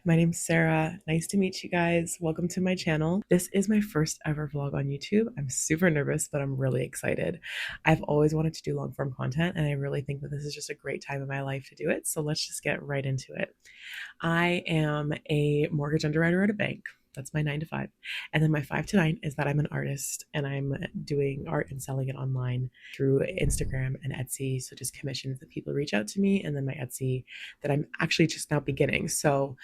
My name's Sarah. Nice to meet you guys. Welcome to my channel. This is my first ever vlog on YouTube. I'm super nervous, but I'm really excited. I've always wanted to do long form content, and I really think that this is just a great time in my life to do it. So let's just get right into it. I am a mortgage underwriter at a bank. That's my 9 to 5. And then my 5 to 9 is that I'm an artist and I'm doing art and selling it online through Instagram and Etsy. So just commissions that people reach out to me, and then my Etsy that I'm actually just now beginning. So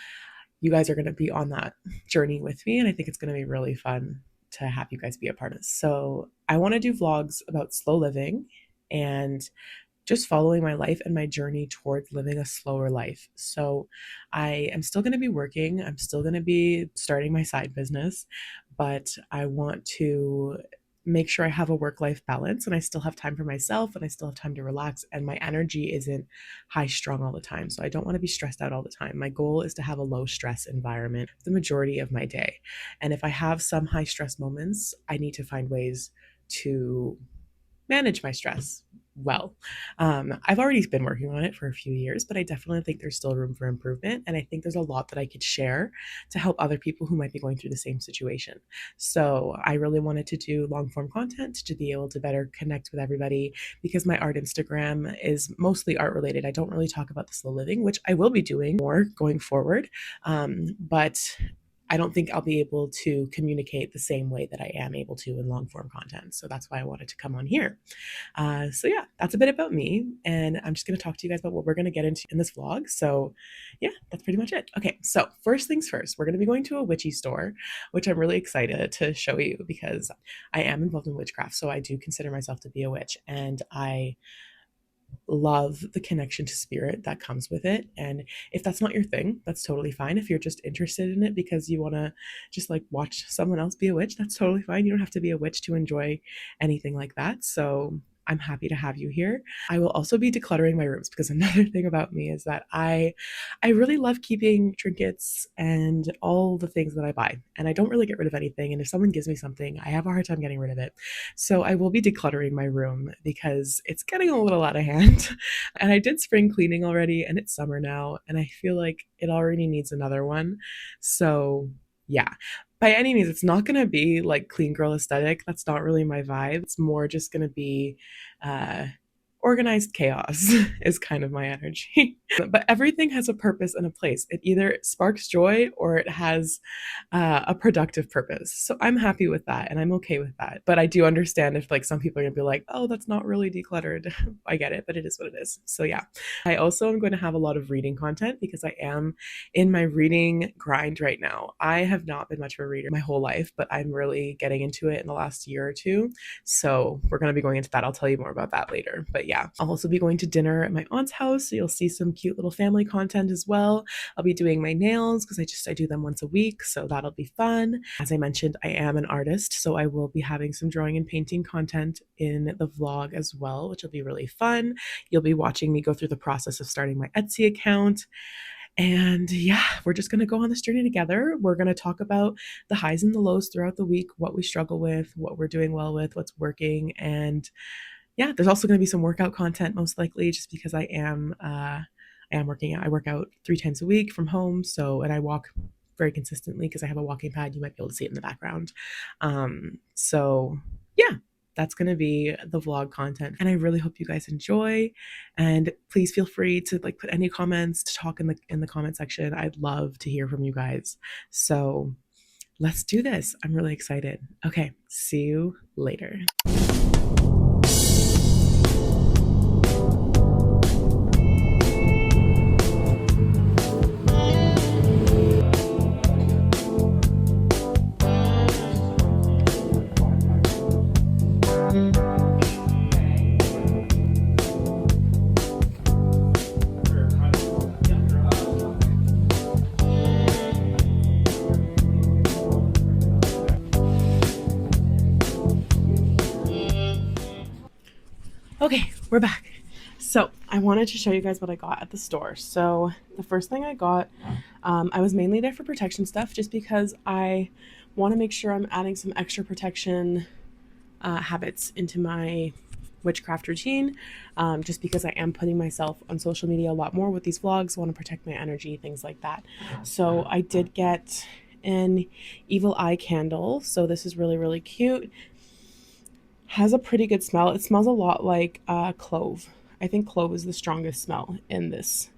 you guys are going to be on that journey with me, and I think it's going to be really fun to have you guys be a part of. So I want to do vlogs about slow living and just following my life and my journey towards living a slower life. So I am still going to be working. I'm still going to be starting my side business, but I want to make sure I have a work-life balance and I still have time for myself and I still have time to relax and my energy isn't high strung all the time. So I don't want to be stressed out all the time. My goal is to have a low stress environment the majority of my day. And if I have some high stress moments, I need to find ways to manage my stress well. I've already been working on it for a few years, but I definitely think there's still room for improvement. And I think there's a lot that I could share to help other people who might be going through the same situation. So I really wanted to do long form content to be able to better connect with everybody because my art Instagram is mostly art related. I don't really talk about the slow living, which I will be doing more going forward. But I don't think I'll be able to communicate the same way that I am able to in long form content. So that's why I wanted to come on here. So yeah, that's a bit about me. And I'm just going to talk to you guys about what we're going to get into in this vlog. So yeah, that's pretty much it. Okay, so first things first, we're going to be going to a witchy store, which I'm really excited to show you because I am involved in witchcraft. So I do consider myself to be a witch, and I love the connection to spirit that comes with it. And if that's not your thing, that's totally fine. If you're just interested in it because you want to just like watch someone else be a witch, that's totally fine. You don't have to be a witch to enjoy anything like that. So I'm happy to have you here. I will also be decluttering my rooms because another thing about me is that I really love keeping trinkets and all the things that I buy. And I don't really get rid of anything. And if someone gives me something, I have a hard time getting rid of it. So I will be decluttering my room because it's getting a little out of hand. And I did spring cleaning already, and it's summer now, and I feel like it already needs another one. So yeah, by any means, it's not going to be like clean girl aesthetic. That's not really my vibe. It's more just going to be uh, organized chaos is kind of my energy. But everything has a purpose and a place. It either sparks joy or it has a productive purpose. So I'm happy with that and I'm okay with that. But I do understand if like some people are gonna be like, oh, that's not really decluttered. I get it, but it is what it is. So yeah. I also am going to have a lot of reading content because I am in my reading grind right now. I have not been much of a reader my whole life, but I'm really getting into it in the last year or two. So we're going to be going into that. I'll tell you more about that later. But yeah, I'll also be going to dinner at my aunt's house. So you'll see some cute little family content as well. I'll be doing my nails because I do them once a week. So that'll be fun. As I mentioned, I am an artist. So I will be having some drawing and painting content in the vlog as well, which will be really fun. You'll be watching me go through the process of starting my Etsy account. And yeah, we're just going to go on this journey together. We're going to talk about the highs and the lows throughout the week, what we struggle with, what we're doing well with, what's working. And yeah, there's also going to be some workout content most likely just because I am working out. I work out 3 times a week from home. So, and I walk very consistently because I have a walking pad. You might be able to see it in the background. So yeah, that's going to be the vlog content. And I really hope you guys enjoy. And please feel free to like put any comments to talk in the comment section. I'd love to hear from you guys. So let's do this. I'm really excited. Okay, see you later. Okay, we're back. So I wanted to show you guys what I got at the store. So the first thing I got, I was mainly there for protection stuff just because I want to make sure I'm adding some extra protection habits into my witchcraft routine, just because I am putting myself on social media a lot more with these vlogs, want to protect my energy, things like that. So I did get an evil eye candle. So this is really, really cute. Has a pretty good smell. It smells a lot like clove. I think clove is the strongest smell in this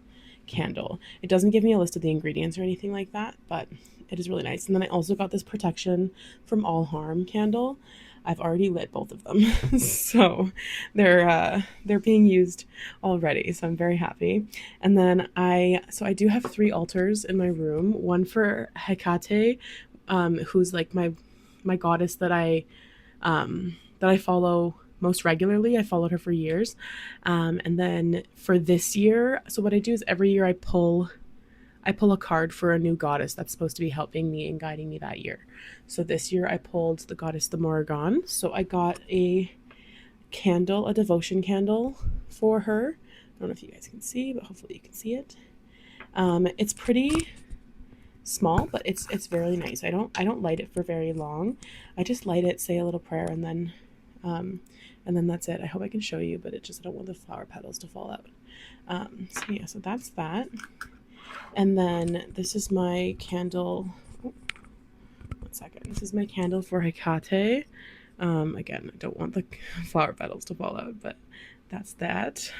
candle. It doesn't give me a list of the ingredients or anything like that, but it is really nice. And then I also got this protection from all harm candle. I've already lit both of them, so they're being used already. So I'm very happy. And then I do have 3 altars in my room. One for Hecate, who's like my goddess that I follow most regularly. I followed her for years. And then for this year, so what I do is every year I pull a card for a new goddess that's supposed to be helping me and guiding me that year. So this year I pulled the goddess the Morrigan. So I got a candle, a devotion candle for her. I don't know if you guys can see, but hopefully you can see it. It's pretty small, but it's very nice. I don't light it for very long. I just light it, say a little prayer, and then that's it. I hope I can show you, but I don't want the flower petals to fall out. So yeah, so that's that. And then this is my candle. Oh, 1 second. This is my candle for Hecate. Again, I don't want the flower petals to fall out, but that's that.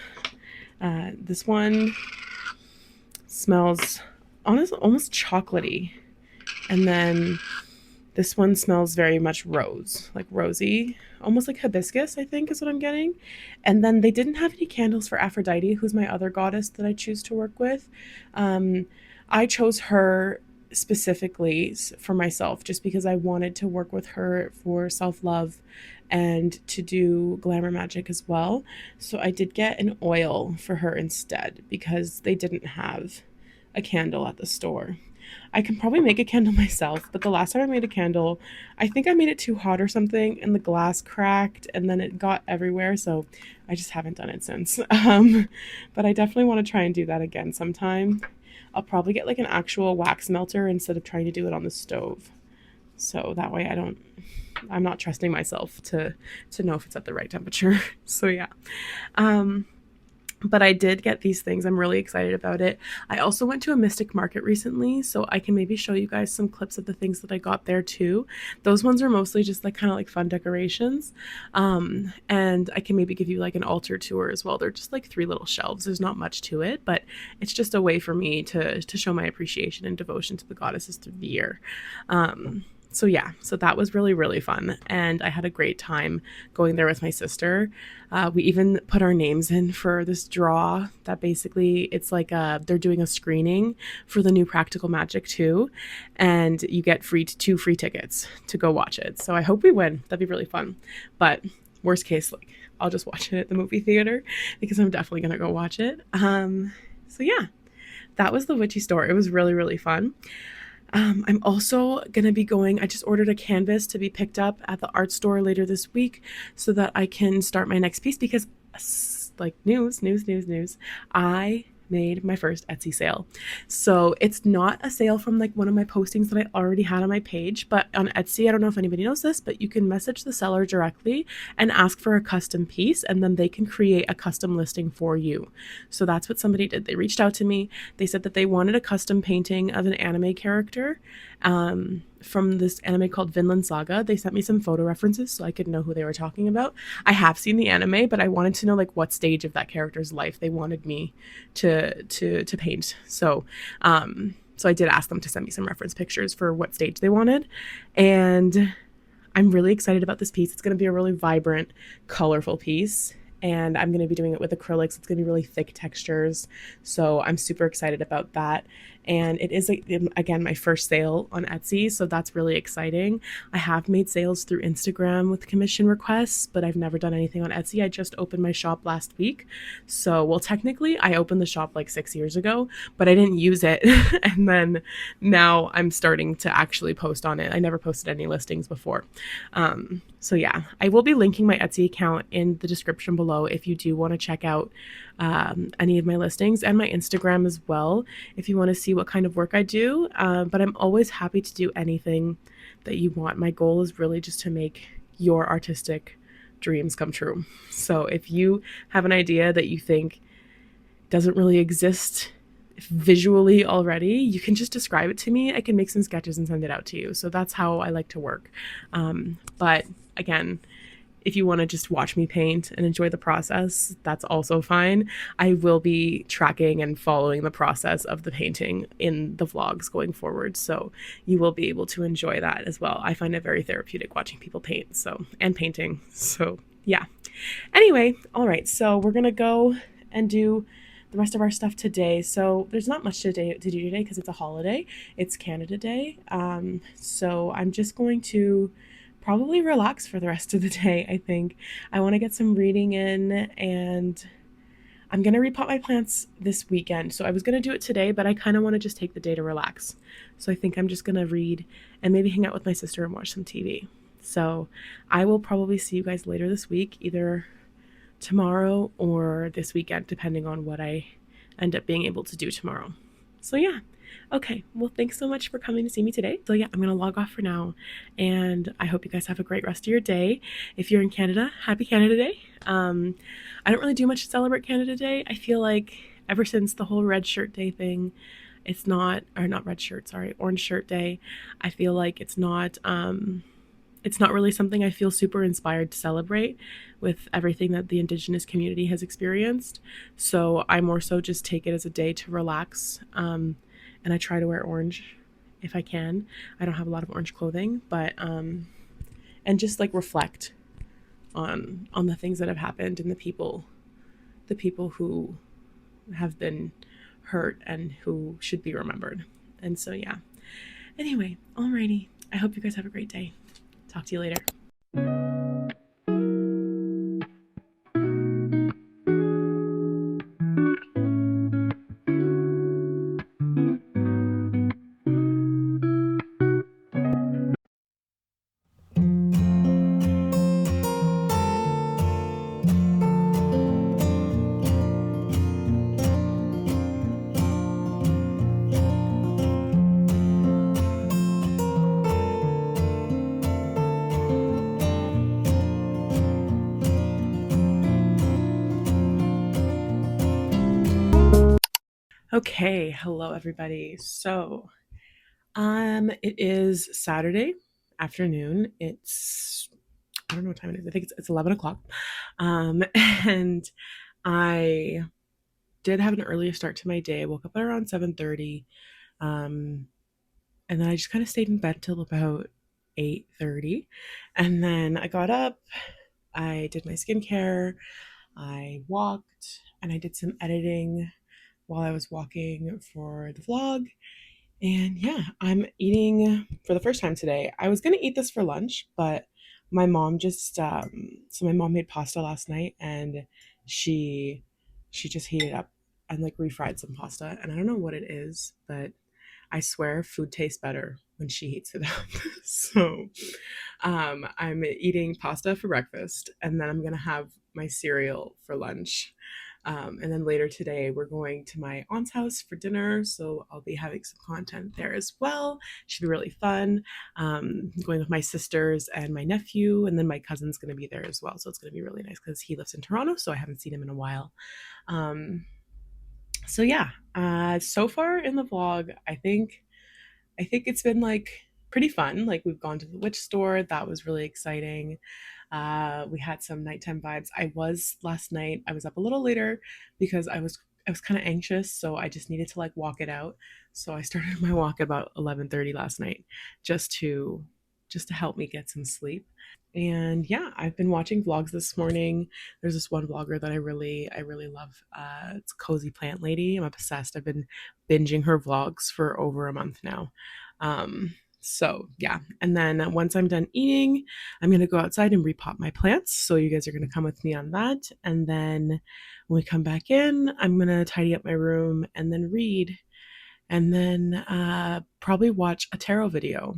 This one smells honestly almost chocolatey, and then this one smells very much rose, like rosy, almost like hibiscus, I think is what I'm getting. And then they didn't have any candles for Aphrodite, who's my other goddess that I choose to work with. I chose her specifically for myself just because I wanted to work with her for self-love and to do glamour magic as well. So I did get an oil for her instead because they didn't have a candle at the store. I can probably make a candle myself, but the last time I made a candle, I think I made it too hot or something and the glass cracked and then it got everywhere, so I just haven't done it since. But I definitely want to try and do that again sometime. I'll probably get like an actual wax melter instead of trying to do it on the stove. So that way I'm not trusting myself to know if it's at the right temperature. So yeah. But I did get these things. I'm really excited about it. I also went to a Mystic Market recently, so I can maybe show you guys some clips of the things that I got there too. Those ones are mostly just like kind of like fun decorations. And I can maybe give you like an altar tour as well. They're just like 3 little shelves. There's not much to it, but it's just a way for me to show my appreciation and devotion to the goddesses through the year. So yeah, so that was really, really fun. And I had a great time going there with my sister. We even put our names in for this draw that basically it's like they're doing a screening for the new Practical Magic 2, and you get 2 free tickets to go watch it. So I hope we win. That'd be really fun. But worst case, like I'll just watch it at the movie theater because I'm definitely going to go watch it. So yeah, that was the witchy store. It was really, really fun. I'm also going to be I just ordered a canvas to be picked up at the art store later this week so that I can start my next piece because like news, I made my first Etsy sale. So it's not a sale from like one of my postings that I already had on my page, but on Etsy, I don't know if anybody knows this, but you can message the seller directly and ask for a custom piece, and then they can create a custom listing for you. So that's what somebody did. They reached out to me. They said that they wanted a custom painting of an anime character from this anime called Vinland Saga. They sent me some photo references so I could know who they were talking about. I have seen the anime, but I wanted to know like what stage of that character's life they wanted me to paint. So I did ask them to send me some reference pictures for what stage they wanted. And I'm really excited about this piece. It's going to be a really vibrant, colorful piece. And I'm going to be doing it with acrylics. It's going to be really thick textures. So I'm super excited about that. And it is, again, my first sale on Etsy, so that's really exciting. I have made sales through Instagram with commission requests, but I've never done anything on Etsy. I just opened my shop last week. So, well, technically, I opened the shop like 6 years ago, but I didn't use it. And then now I'm starting to actually post on it. I never posted any listings before. So yeah, I will be linking my Etsy account in the description below if you do want to check out any of my listings, and my Instagram as well if you want to see what kind of work I do. But I'm always happy to do anything that you want. My goal is really just to make your artistic dreams come true. So if you have an idea that you think doesn't really exist visually already, you can just describe it to me. I can make some sketches and send it out to you. So that's how I like to work. But again, if you want to just watch me paint and enjoy the process, that's also fine. I will be tracking and following the process of the painting in the vlogs going forward. So you will be able to enjoy that as well. I find it very therapeutic watching people paint, and painting. So yeah. Anyway, all right. So we're going to go and do the rest of our stuff today. So there's not much to do today because it's a holiday. It's Canada Day. So I'm just going to probably relax for the rest of the day, I think. I want to get some reading in, and I'm going to repot my plants this weekend. So I was going to do it today, but I kind of want to just take the day to relax. So I think I'm just going to read and maybe hang out with my sister and watch some TV. So I will probably see you guys later this week, either tomorrow or this weekend, depending on what I end up being able to do tomorrow. So yeah. Okay, well, thanks so much for coming to see me today. So yeah, I'm gonna log off for now, and I hope you guys have a great rest of your day. If you're in Canada, happy Canada Day. I don't really do much to celebrate Canada Day. I feel like ever since the whole red shirt day thing, it's not, or not red shirt, sorry, orange shirt day. I feel like it's not really something I feel super inspired to celebrate with everything that the Indigenous community has experienced. So I more so just take it as a day to relax. And I try to wear orange if I can. I don't have a lot of orange clothing, but and just like reflect on the things that have happened and the people who have been hurt and who should be remembered. And so yeah. Anyway, alrighty. I hope you guys have a great day. Talk to you later. Okay, hello everybody. So, it is Saturday afternoon. I don't know what time it is. I think it's 11 o'clock. And I did have an earlier start to my day. I woke up at around 7:30. Um, and then I just kind of stayed in bed till about 8:30. And then I got up, I did my skincare, I walked, and I did some editing while I was walking for the vlog. And yeah, I'm eating for the first time today. I was gonna eat this for lunch, but my mom just so my mom made pasta last night, and she she just heated up and like refried some pasta, and I don't know what it is, but I swear food tastes better when she heats it up. So I'm eating pasta for breakfast, and then I'm gonna have my cereal for lunch. And then later today, we're going to my aunt's house for dinner. So I'll be having some content there as well. Should be really fun. Going with my sisters and my nephew, and then my cousin's going to be there as well. So it's going to be really nice because he lives in Toronto. So I haven't seen him in a while. So yeah, so far in the vlog, I think it's been like pretty fun. Like we've gone to the witch store. That was really exciting. We had some nighttime vibes. Last night, I was up a little later because I was kind of anxious, so I just needed to like walk it out. So I started my walk about 11:30 last night just to help me get some sleep. And yeah, I've been watching vlogs this morning. There's this one vlogger that I really love. It's Cozy Plant Lady. I'm obsessed. I've been binging her vlogs for over a month now. So yeah, and then once I'm done eating, I'm gonna go outside and repot my plants. So you guys are gonna come with me on that. And then when we come back in, I'm gonna tidy up my room and then read, and then probably watch a tarot video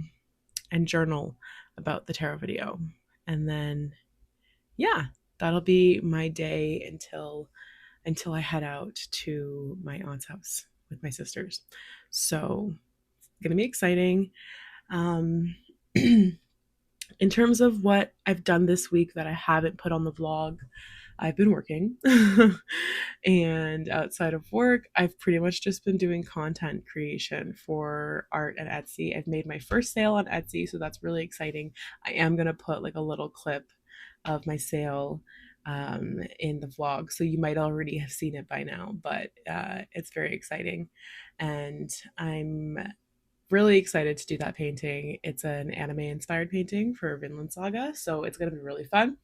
and journal about the tarot video. And then yeah, that'll be my day until I head out to my aunt's house with my sisters. So it's gonna be exciting. Um In terms of what I've done this week that I haven't put on the vlog, I've been working. And outside of work, I've pretty much just been doing content creation for art and Etsy. I've made my first sale on Etsy, so that's really exciting. I am going to put like a little clip of my sale in the vlog, so you might already have seen it by now, but it's very exciting. And I'm really excited to do that painting. It's an anime inspired painting for Vinland Saga, so it's going to be really fun.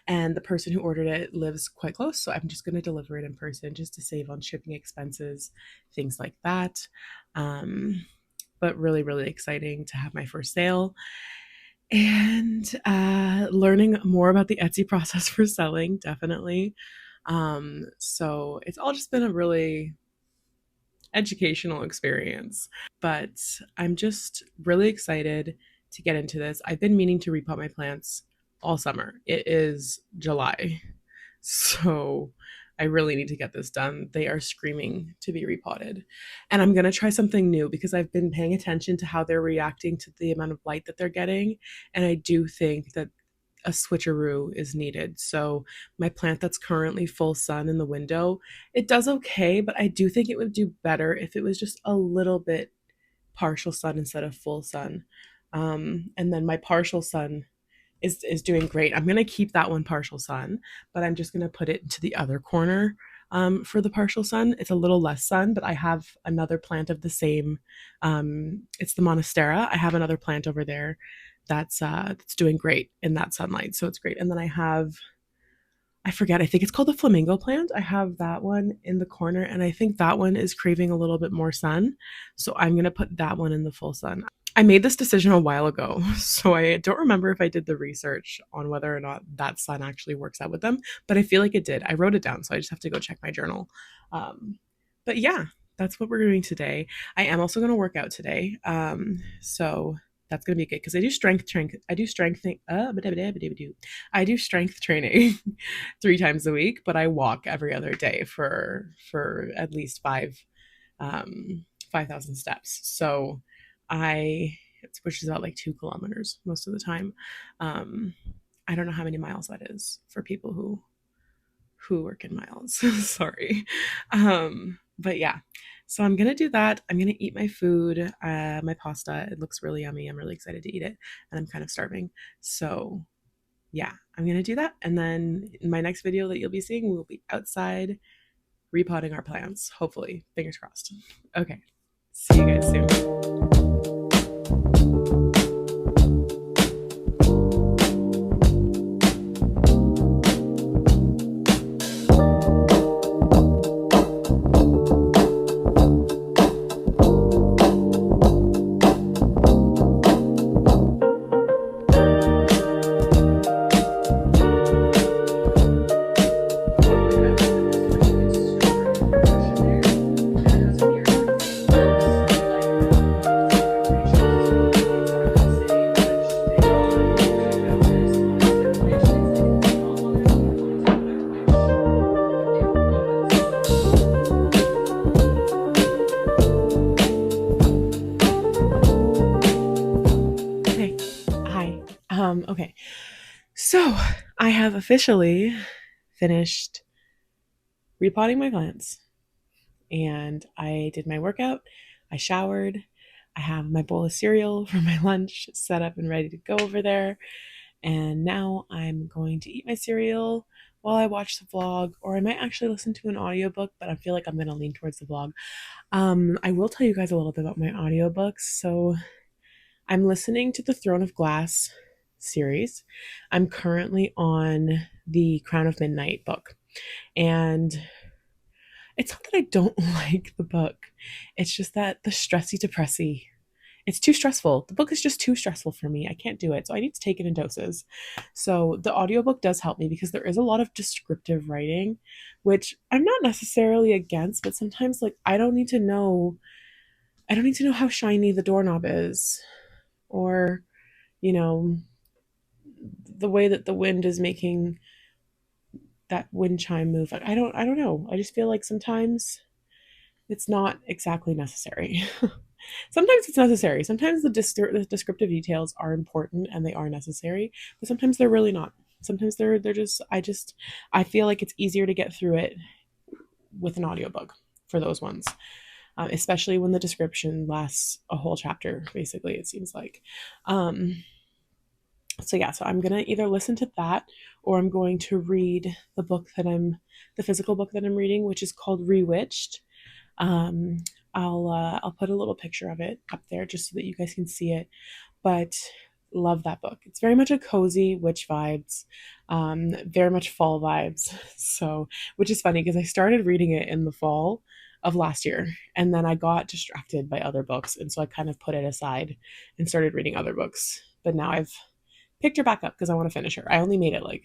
And the person who ordered it lives quite close, so I'm just going to deliver it in person just to save on shipping expenses, things like that. But really, really exciting to have my first sale and learning more about the Etsy process for selling, definitely. So it's all just been a really educational experience. But I'm just really excited to get into this. I've been meaning to repot my plants all summer. It is July, so I really need to get this done. They are screaming to be repotted. And I'm going to try something new because I've been paying attention to how they're reacting to the amount of light that they're getting. And I do think that a switcheroo is needed. So my plant that's currently full sun in the window, it does okay, but I do think it would do better if it was just a little bit partial sun instead of full sun. And then my partial sun is doing great. I'm gonna keep that one partial sun, but I'm just gonna put it into the other corner for the partial sun. It's a little less sun, but I have another plant of the same. It's the Monstera. I have another plant over there that's doing great in that sunlight, so it's great. And then I forget, I think it's called the flamingo plant. I have that one in the corner, and I think that one is craving a little bit more sun. So I'm going to put that one in the full sun. I made this decision a while ago, so I don't remember if I did the research on whether or not that sun actually works out with them, but I feel like it did. I wrote it down, so I just have to go check my journal. But yeah, that's what we're doing today. I am also going to work out today. So that's going to be good because I do strength training. I do strength training 3 times a week, but I walk every other day for at least 5,000 steps. So which is about like 2 kilometers most of the time. I don't know how many miles that is for people who work in miles. Sorry. But yeah, so I'm gonna do that. I'm gonna eat my food, my pasta. It looks really yummy. I'm really excited to eat it, and I'm kind of starving. So yeah, I'm gonna do that. And then in my next video that you'll be seeing, we'll be outside repotting our plants. Hopefully, fingers crossed. Okay, see you guys soon. Okay. So I have officially finished repotting my plants, and I did my workout. I showered. I have my bowl of cereal for my lunch set up and ready to go over there. And now I'm going to eat my cereal while I watch the vlog, or I might actually listen to an audiobook, but I feel like I'm going to lean towards the vlog. I will tell you guys a little bit about my audiobooks. So I'm listening to the Throne of Glass series. I'm currently on the Crown of Midnight book. And it's not that I don't like the book. It's just that the stressy depressy, it's too stressful. The book is just too stressful for me. I can't do it. So I need to take it in doses. So the audiobook does help me because there is a lot of descriptive writing, which I'm not necessarily against, but sometimes like I don't need to know how shiny the doorknob is, or you know, the way that the wind is making that wind chime move. I don't know. I just feel like sometimes it's not exactly necessary. sometimes it's necessary. Sometimes the descriptive details are important and they are necessary, but sometimes they're really not. Sometimes they're just I feel like it's easier to get through it with an audiobook for those ones. Especially when the description lasts a whole chapter, basically, it seems like. So yeah, so I'm gonna either listen to that or I'm going to read the physical book that I'm reading, which is called Rewitched. Um, I'll put a little picture of it up there just so that you guys can see it. But love that book. It's very much a cozy witch vibes, very much fall vibes. So, which is funny because I started reading it in the fall of last year and then I got distracted by other books and so I kind of put it aside and started reading other books. But now I've picked her back up because I want to finish her. I only made it like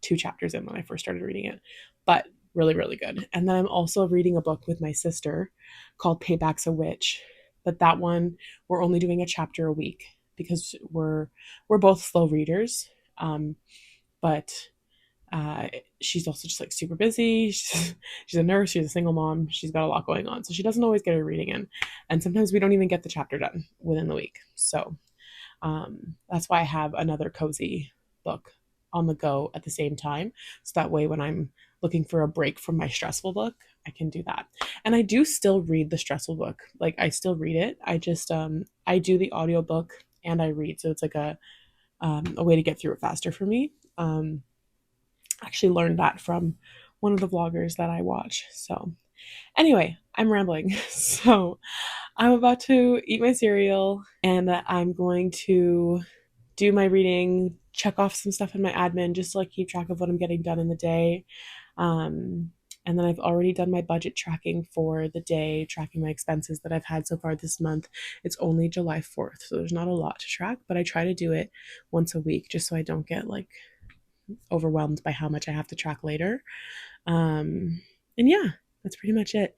2 chapters in when I first started reading it, but really, really good. And then I'm also reading a book with my sister called Payback's a Witch. But that one, we're only doing a chapter a week because we're both slow readers. But she's also just like super busy. She's a nurse. She's a single mom. She's got a lot going on, so she doesn't always get her reading in. And sometimes we don't even get the chapter done within the week. So that's why I have another cozy book on the go at the same time. So that way, when I'm looking for a break from my stressful book, I can do that. And I do still read the stressful book. Like I still read it. I just I do the audiobook and I read. So it's like a way to get through it faster for me. I actually learned that from one of the vloggers that I watch. So anyway, I'm rambling. So I'm about to eat my cereal and I'm going to do my reading, check off some stuff in my admin just to like keep track of what I'm getting done in the day. And then I've already done my budget tracking for the day, tracking my expenses that I've had so far this month. It's only July 4th, so there's not a lot to track, but I try to do it once a week just so I don't get like overwhelmed by how much I have to track later. And yeah, that's pretty much it.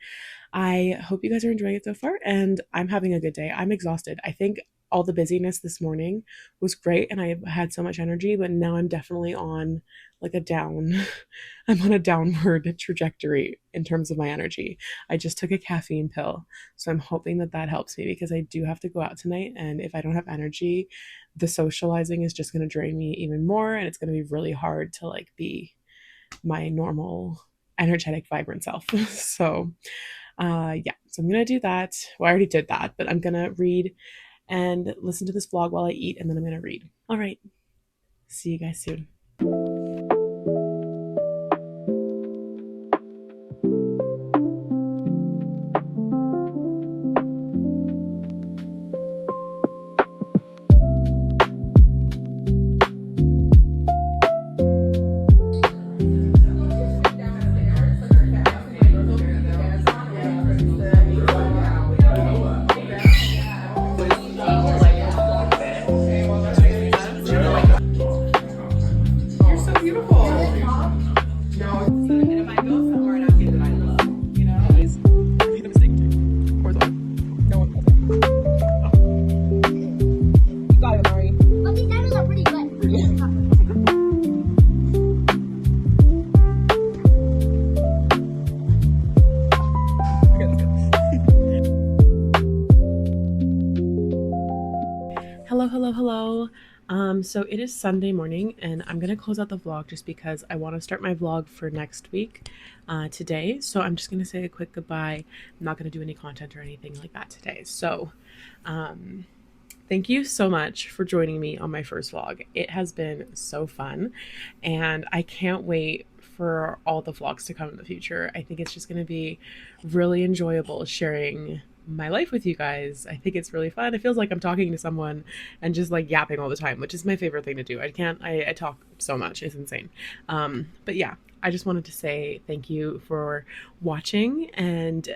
I hope you guys are enjoying it so far, and I'm having a good day. I'm exhausted. I think all the busyness this morning was great, and I had so much energy, but now I'm definitely on like a down. I'm on a downward trajectory in terms of my energy. I just took a caffeine pill, so I'm hoping that that helps me because I do have to go out tonight, and if I don't have energy, the socializing is just going to drain me even more, and it's going to be really hard to like be my normal energetic vibrant self. So yeah, so I'm gonna do that. Well, I already did that, but I'm gonna read and listen to this vlog while I eat, and then I'm gonna read. All right, see you guys soon. Hello. So it is Sunday morning and I'm gonna close out the vlog just because I want to start my vlog for next week today. So I'm just gonna say a quick goodbye. I'm not gonna do any content or anything like that today. So thank you so much for joining me on my first vlog. It has been so fun and I can't wait for all the vlogs to come in the future. I think it's just gonna be really enjoyable sharing my life with you guys. I think it's really fun. It feels like I'm talking to someone and just like yapping all the time, which is my favorite thing to do. I talk so much. It's insane. But yeah, I just wanted to say thank you for watching and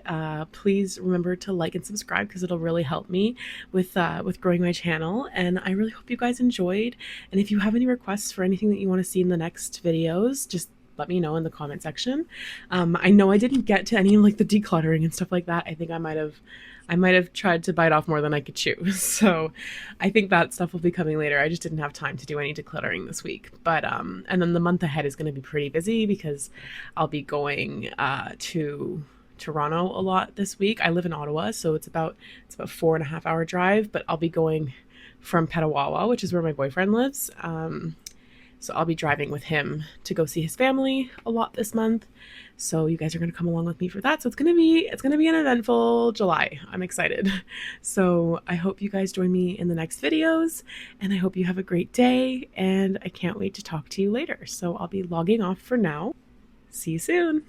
please remember to like and subscribe because it'll really help me with growing my channel. And I really hope you guys enjoyed. And if you have any requests for anything that you want to see in the next videos, just let me know in the comment section. I know I didn't get to any like the decluttering and stuff like that. I think I might have tried to bite off more than I could chew. So I think that stuff will be coming later. I just didn't have time to do any decluttering this week. But and then the month ahead is going to be pretty busy because I'll be going to Toronto a lot this week. I live in Ottawa, so it's about 4.5 hour drive, but I'll be going from Petawawa, which is where my boyfriend lives. So I'll be driving with him to go see his family a lot this month. So you guys are going to come along with me for that. So it's going to be an eventful July. I'm excited. So I hope you guys join me in the next videos, and I hope you have a great day, and I can't wait to talk to you later. So I'll be logging off for now. See you soon.